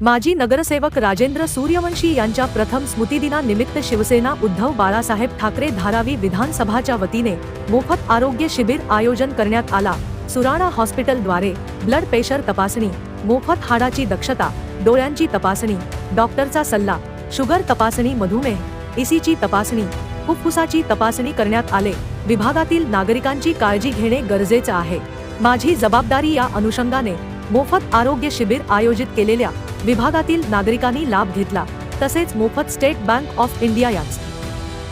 माजी नगरसेवक राजेंद्र सूर्यवंशी यांच्या प्रथम स्मृतिदिनानिमित्त शिवसेना उद्धव बाळासाहेब ठाकरे धारावी विधानसभाच्या वतीने मोफत आरोग्य शिबिर आयोजन करण्यात आला। सुराणा हॉस्पिटलद्वारे ब्लड प्रेशर तपासणी, मोफत हाडाची दक्षता, डोळ्यांची तपासणी, डॉक्टरचा सल्ला, शुगर तपासणी, मधुमेह, ईसीची तपासणी, फुफ्फुसाची तपासणी करण्यात आले। विभागातील नागरिकांची काळजी घेणे गरजेचे आहे। माझी जबाबदारी या अनुषंगाने मोफत आरोग्य शिबिर आयोजित केलेल्या विभागातील नागरिकांनी लाभ घेतला। तसेच मोफत स्टेट बँक ऑफ इंडिया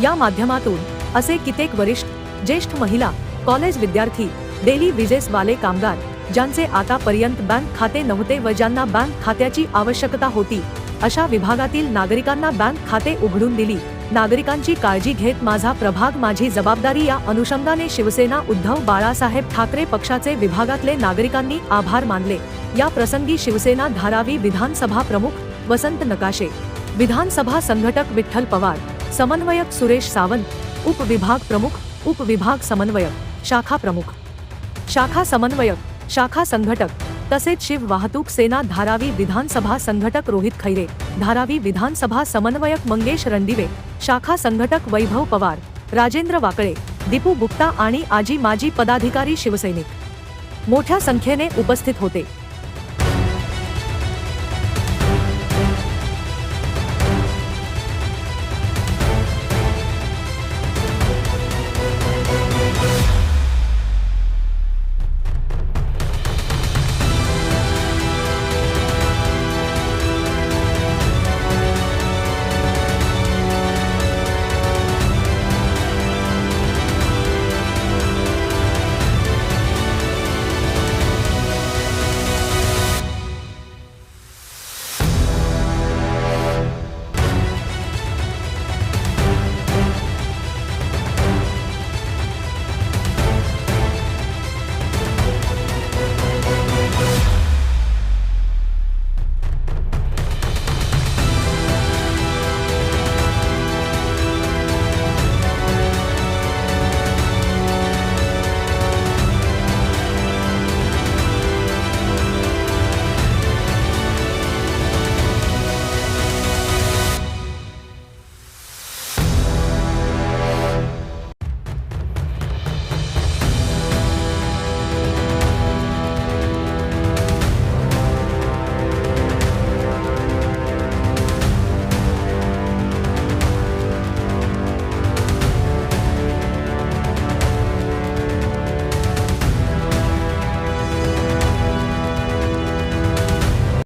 या माध्यमातून असे कित्येक वरिष्ठ, ज्येष्ठ महिला, कॉलेज विद्यार्थी, डेली विजेस वाले कामगार, ज्यांचे आतापर्यंत बँक खाते नव्हते व ज्यांना बँक खात्याची आवश्यकता होती, अशा विभागातील नागरिकांना बँक खाते उघडून दिली। नागरिकांची काळजी घेत माझा प्रभाग माझी जबाबदारी या अनुषंगाने शिवसेना उद्धव बाळासाहेब ठाकरे पक्षाचे विभागातले नागरिकांनी आभार मानले। या प्रसंगी शिवसेना धारावी विधानसभा प्रमुख वसंत नकाशे, विधानसभा संघटक विठ्ठल पवार, समन्वयक सुरेश सावंत, उपविभाग प्रमुख, उपविभाग समन्वयक, शाखा प्रमुख, शाखा समन्वयक, शाखा संघटक तसेच शिव वाहतूक सेना धारावी विधानसभा संघटक रोहित खैरे, धारावी विधानसभा समन्वयक मंगेश रणदिवे, शाखा संघटक वैभव पवार, राजेंद्र वाकळे, दीपू गुप्ता आणि आजी माजी पदाधिकारी शिवसैनिक मोठ्या संख्येने उपस्थित होते।